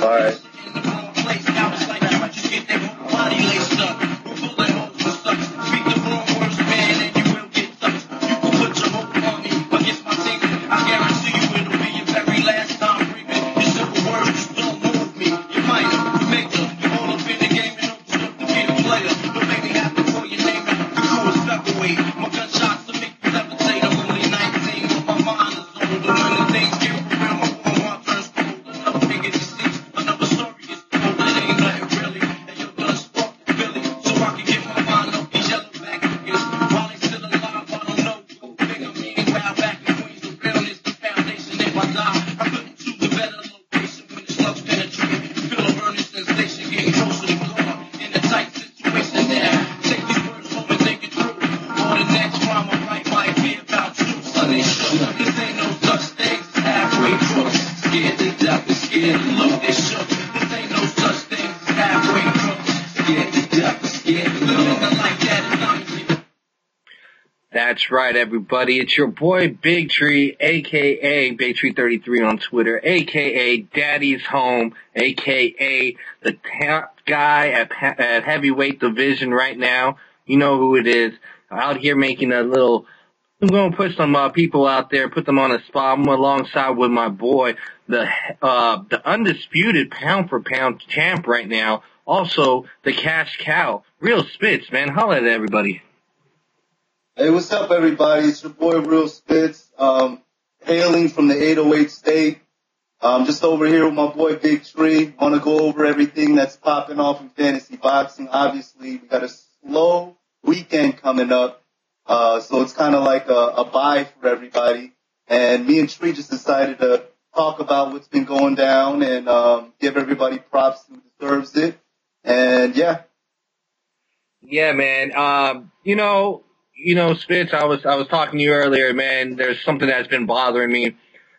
All right. That's right, everybody. It's your boy Big Tree, a.k.a. Big Tree 33 on Twitter, a.k.a. Daddy's Home, a.k.a. the top guy at heavyweight division right now. You know who it is. Out here making a little... I'm going to put some people out there, put them on a spot. I'm alongside with my boy, the undisputed pound-for-pound champ right now. Also, the cash cow. Real Spitz, man. Holla at everybody. Hey, what's up, everybody? It's your boy, Real Spitz, hailing from the 808 state. Just over here with my boy, Big Tree. Want to go over everything that's popping off in fantasy boxing. Obviously, we got a slow weekend coming up, so it's kind of like a bye for everybody. And me and Tree just decided to talk about what's been going down and give everybody props who deserves it. And, yeah. Yeah, man. You know, Spitz, I was talking to you earlier, man. There's something that's been bothering me.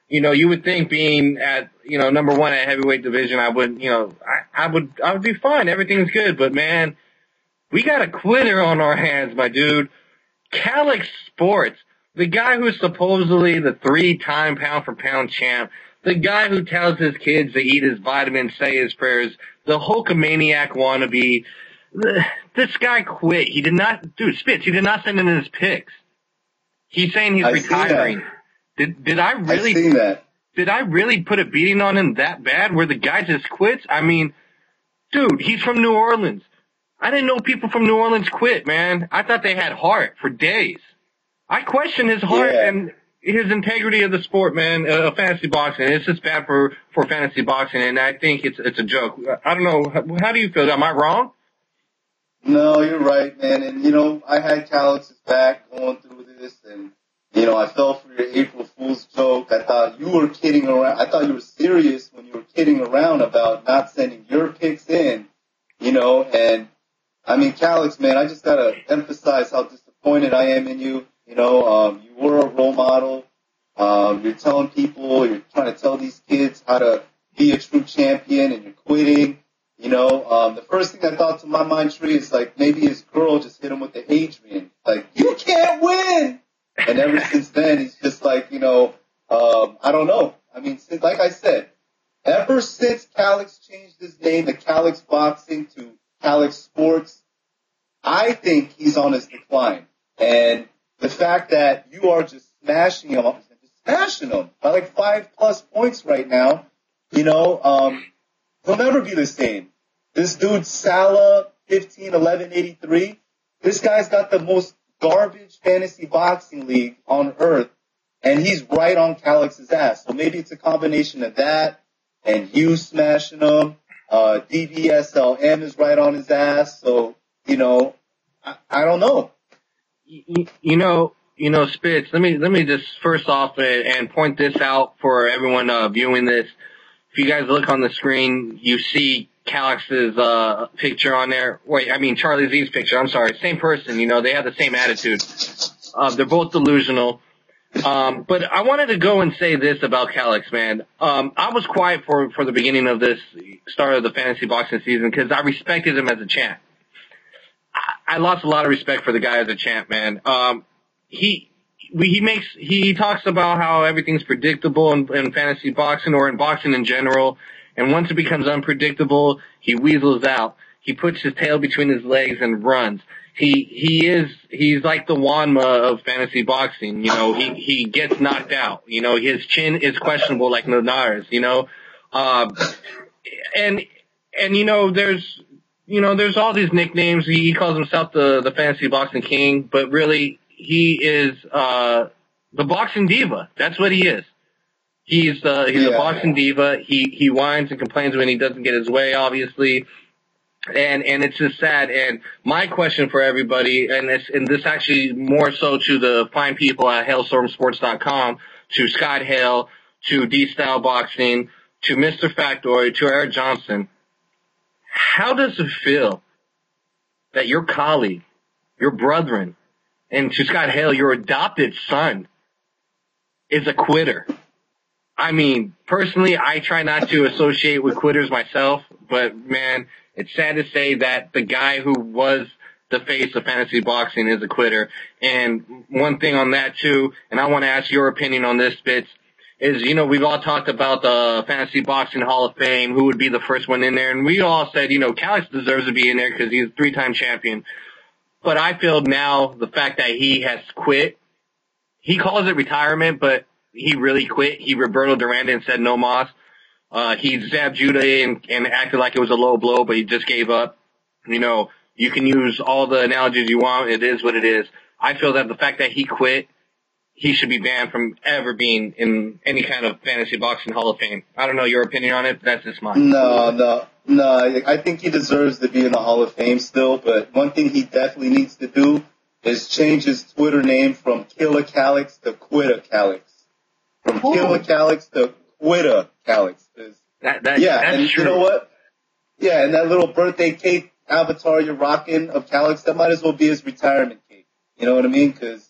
You know, you would think being at, number one at heavyweight division, I would be fine. Everything's good. But man, we got a quitter on our hands, my dude. Calix Sports, the guy who's supposedly the 3-time pound for pound champ, the guy who tells his kids to eat his vitamins, say his prayers, the Hulkamaniac wannabe. This guy quit. He did not, Spitz, he did not send in his picks. He's saying he's retiring. Did I really, seen that. Did I really put a beating on him that bad where the guy just quits? I mean, dude, he's from New Orleans. I didn't know people from New Orleans quit, man. I thought they had heart for days. I question his heart and his integrity of the sport, man, fantasy boxing. It's just bad for fantasy boxing, and I think it's a joke. I don't know. How do you feel? Am I wrong? No, you're right, man. And, I had Calix's back going through this, and, I fell for your April Fool's joke. I thought you were kidding around. I thought you were serious when you were kidding around about not sending your picks in, and, I mean, Calix, man, I just got to emphasize how disappointed I am in you. You were a role model. You're telling people, you're trying to tell these kids how to be a true champion, and you're quitting. The first thing I thought to my mind, Tree, is like maybe his girl just hit him with the Adrian. Like, you can't win! And ever since then, he's just like, I don't know. I mean, like I said, ever since Calix changed his name to Calix Boxing to Calix Sports, I think he's on his decline. And the fact that you are just smashing him by like 5+ points right now, he'll never be the same. This dude, Salah, 15-11-83, this guy's got the most garbage fantasy boxing league on earth, and he's right on Calix's ass. So maybe it's a combination of that and you smashing him. DBSLM is right on his ass. So, I don't know. Spitz, let me just first off and point this out for everyone viewing this. If you guys look on the screen, you see Calix's picture on there. Wait, I mean Charlie Z's picture. I'm sorry, same person. They have the same attitude. They're both delusional. But I wanted to go and say this about Calix, man. I was quiet for the beginning of this start of the fantasy boxing season because I respected him as a champ. I lost a lot of respect for the guy as a champ, man. He talks about how everything's predictable in fantasy boxing or in boxing in general. And once it becomes unpredictable, he weasels out. He puts his tail between his legs and runs. He's like the Wanma of fantasy boxing. He gets knocked out. His chin is questionable like Nodara's, and there's all these nicknames. He calls himself the fantasy boxing king, but really he is, the boxing diva. That's what he is. He's a boxing diva. He whines and complains when he doesn't get his way, obviously. And it's just sad. And my question for everybody, and this actually more so to the fine people at HailstormSports.com, to Scott Hale, to D-Style Boxing, to Mr. Factoid, to Eric Johnson. How does it feel that your colleague, your brethren, and to Scott Hale, your adopted son, is a quitter? I mean, personally, I try not to associate with quitters myself, but man, it's sad to say that the guy who was the face of fantasy boxing is a quitter. And one thing on that too, and I want to ask your opinion on this, Spitz, is, we've all talked about the Fantasy Boxing Hall of Fame, who would be the first one in there, and we all said, Calix deserves to be in there because he's a 3-time champion. But I feel now the fact that he has quit, he calls it retirement, but he really quit. He Roberto Durand and said no mas. He zapped Judah and acted like it was a low blow, but he just gave up. You can use all the analogies you want. It is what it is. I feel that the fact that he quit, he should be banned from ever being in any kind of fantasy boxing Hall of Fame. I don't know your opinion on it, but that's just mine. No. I think he deserves to be in the Hall of Fame still, but one thing he definitely needs to do is change his Twitter name from Killer Calix to Quitter Calix. From Killer Calix to Quitter Calix. That's and true. You know what? Yeah, and that little birthday cake avatar you're rocking of Calix, that might as well be his retirement cake. You know what I mean? Because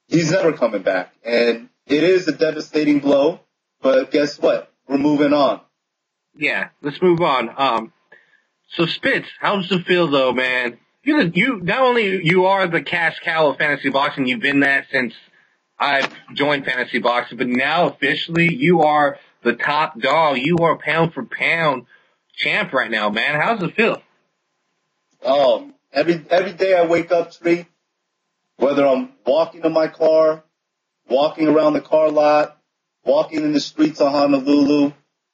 he's never coming back. And it is a devastating blow, but guess what? We're moving on. Yeah, let's move on. So Spitz, how does it feel though, man? You not only you are the cash cow of fantasy boxing, you've been that since I've joined fantasy boxing, but now officially you are the top dog. You are pound for pound champ right now, man. How does it feel? Every day I wake up, Tree, whether I'm walking to my car, walking around the car lot, walking in the streets of Honolulu,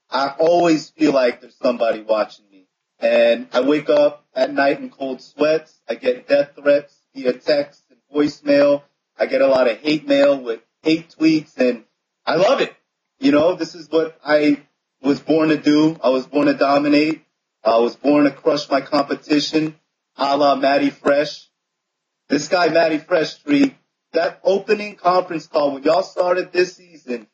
I always feel like there's somebody watching me. And I wake up at night in cold sweats. I get death threats via text and voicemail. I get a lot of hate mail with hate tweets, and I love it. This is what I was born to do. I was born to dominate. I was born to crush my competition, a la Matty Fresh. This guy, Matty Fresh, Tree, that opening conference call when y'all started this season,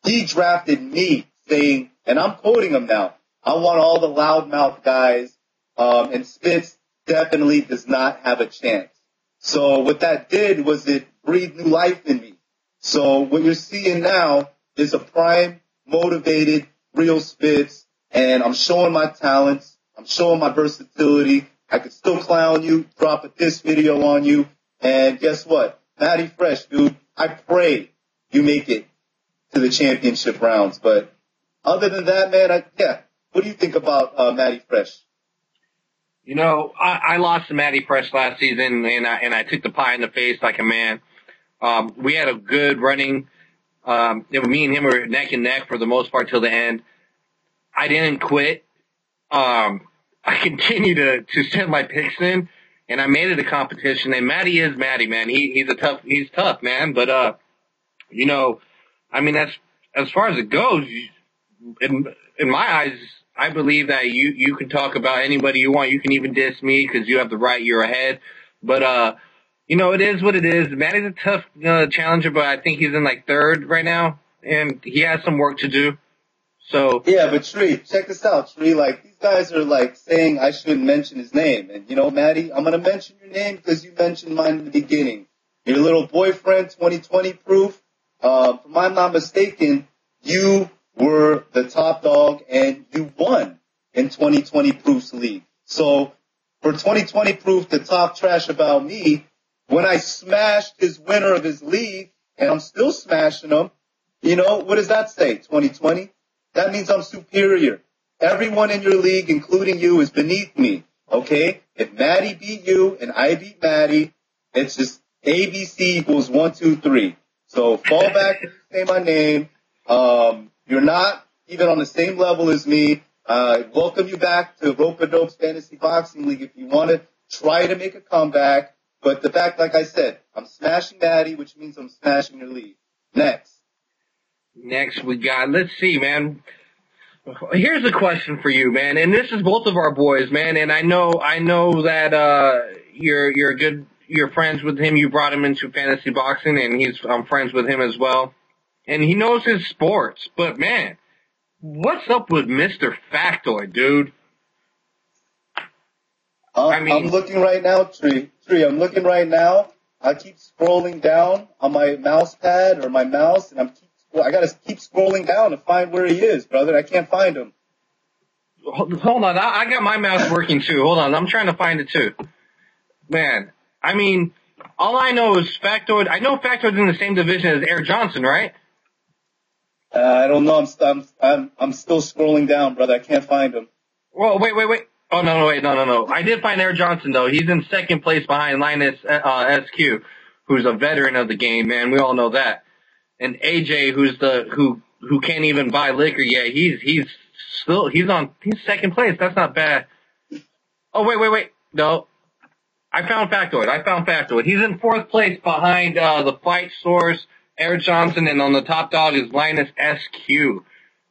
he drafted me saying, and I'm quoting him now, I want all the loudmouth guys, and Spitz definitely does not have a chance. So what that did was it breathed new life in me. So what you're seeing now is a prime, motivated, real Spitz, and I'm showing my talents. I'm showing my versatility. I could still clown you, drop a diss video on you, and guess what? Matty Fresh, dude, I pray you make it to the championship rounds. But other than that, man, what do you think about Matty Fresh? I lost to Matty Fresh last season, and I took the pie in the face like a man. We had a good running. Me and him were neck and neck for the most part till the end. I didn't quit. I continue to send my picks in, and I made it a competition. And Matty is Matty, man. He's tough, man. But that's as far as it goes. In my eyes, I believe that you can talk about anybody you want. You can even diss me because you have the right. You're ahead. But it is what it is. Matty's a tough challenger, but I think he's in like third right now, and he has some work to do. So yeah, but Tree, check this out, Tree. Like, these guys are like saying I shouldn't mention his name, and Matty, I'm gonna mention your name because you mentioned mine in the beginning. Your little boyfriend, 2020 proof. If I'm not mistaken, you were the top dog and you won in 2020 Proof's league. So for 2020 Proof to talk trash about me, when I smashed his winner of his league, and I'm still smashing him, what does that say, 2020? That means I'm superior. everyone in your league, including you, is beneath me. Okay? If Maddie beat you and I beat Maddie, it's just ABC equals 1, 2, 3. So fall back when you say my name. You're not even on the same level as me. Welcome you back to Rope-A-Dope's Fantasy Boxing League if you want to try to make a comeback. But the fact, like I said, I'm smashing Maddie, which means I'm smashing your league. Next we got, let's see, man. Here's a question for you, man. And this is both of our boys, man. And I know that, you're friends with him. You brought him into fantasy boxing and I'm friends with him as well. And he knows his sports. But man, what's up with Mr. Factoid, dude? I'm looking right now, Tree. I'm looking right now. I keep scrolling down on my mouse pad or my mouse, and I gotta keep scrolling down to find where he is, brother. I can't find him. Hold on, I got my mouse working too. Hold on, I'm trying to find it too. Man, I mean, all I know is Factoid. I know Factoid's in the same division as Eric Johnson, right? I don't know. I'm still scrolling down, brother. I can't find him. Well, wait. Oh, no. I did find Eric Johnson, though. He's in second place behind Linus SQ, who's a veteran of the game, man. We all know that. And AJ, who can't even buy liquor yet, he's second place. That's not bad. Oh, wait. No. I found Factoid. He's in fourth place behind the Fight Source, Eric Johnson, and on the top dog is Linus SQ.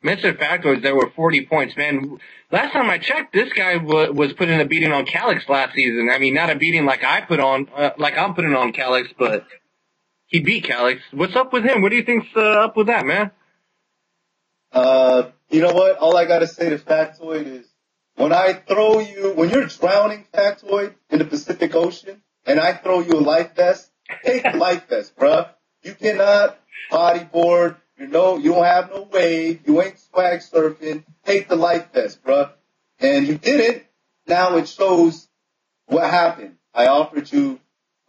Mr. Factoid there were 40 points, man. Last time I checked, this guy was putting a beating on Calix last season. I mean, not a beating like I'm putting on Calix, but he beat Calix. What's up with him? What do you think's up with that, man? You know what? All I gotta say to Factoid is, when you're drowning, Factoid, in the Pacific Ocean, and I throw you a life vest, take the life vest, bruh. You cannot bodyboard. You don't have no wave. You ain't swag surfing. Take the life vest, bruh. And you didn't. Now it shows what happened. I offered you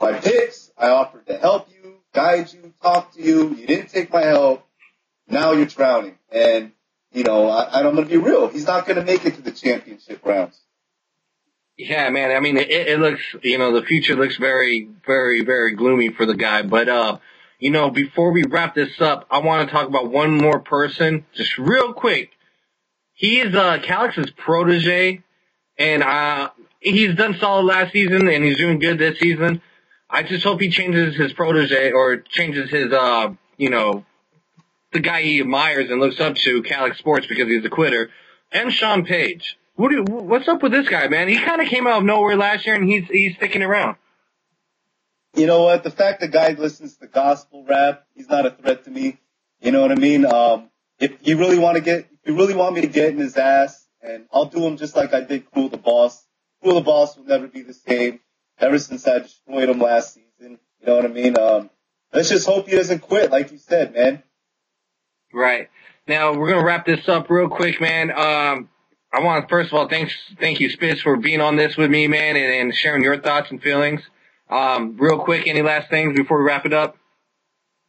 my picks. I offered to help you, guide you, talk to you. You didn't take my help. Now you're drowning. And, I'm going to be real. He's not going to make it to the championship rounds. Yeah, man. I mean, it looks, the future looks very, very, very gloomy for the guy. But, before we wrap this up, I want to talk about one more person, just real quick. He is Calix's protege, and he's done solid last season, and he's doing good this season. I just hope he changes his protege, or changes his, the guy he admires and looks up to, Calix Sports, because he's a quitter, and Sean Page. What's up with this guy, man? He kind of came out of nowhere last year, and he's sticking around. You know what? The fact that guy listens to gospel rap, he's not a threat to me. You know what I mean? If you really want me to get in his ass, and I'll do him just like I did Cruel the Boss. Cruel the Boss will never be the same ever since I destroyed him last season. You know what I mean? Let's just hope he doesn't quit, like you said, man. Right. Now, we're going to wrap this up real quick, man. I want to, first of all, thank you, Spitz, for being on this with me, man, and sharing your thoughts and feelings. Real quick, any last things before we wrap it up?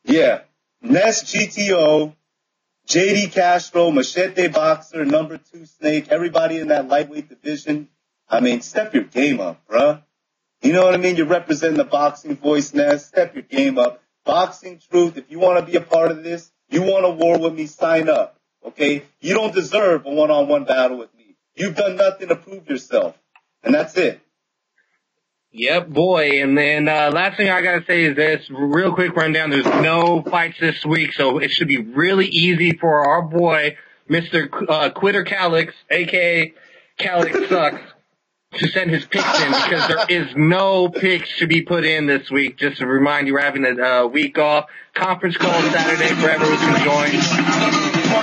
Yeah. Ness GTO, JD Castro, Machete Boxer, number 2 Snake, everybody in that lightweight division. I mean, step your game up, bruh. You know what I mean? You're representing the boxing voice, Ness. Step your game up. Boxing Truth, if you want to be a part of this, you want a war with me, sign up. Okay? You don't deserve a one-on-one battle with me. You've done nothing to prove yourself. And that's it. Yep, boy. And then last thing I gotta say is this, real quick rundown. There's no fights this week, so it should be really easy for our boy, Mr. Quitter Calix, aka Calix Sucks, to send his picks in, because there is no picks to be put in this week. Just to remind you, we're having a week off. Conference call Saturday for everyone to join.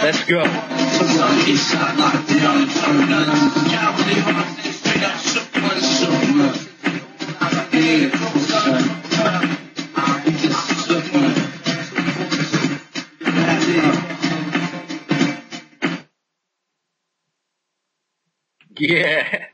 Let's go. Yeah.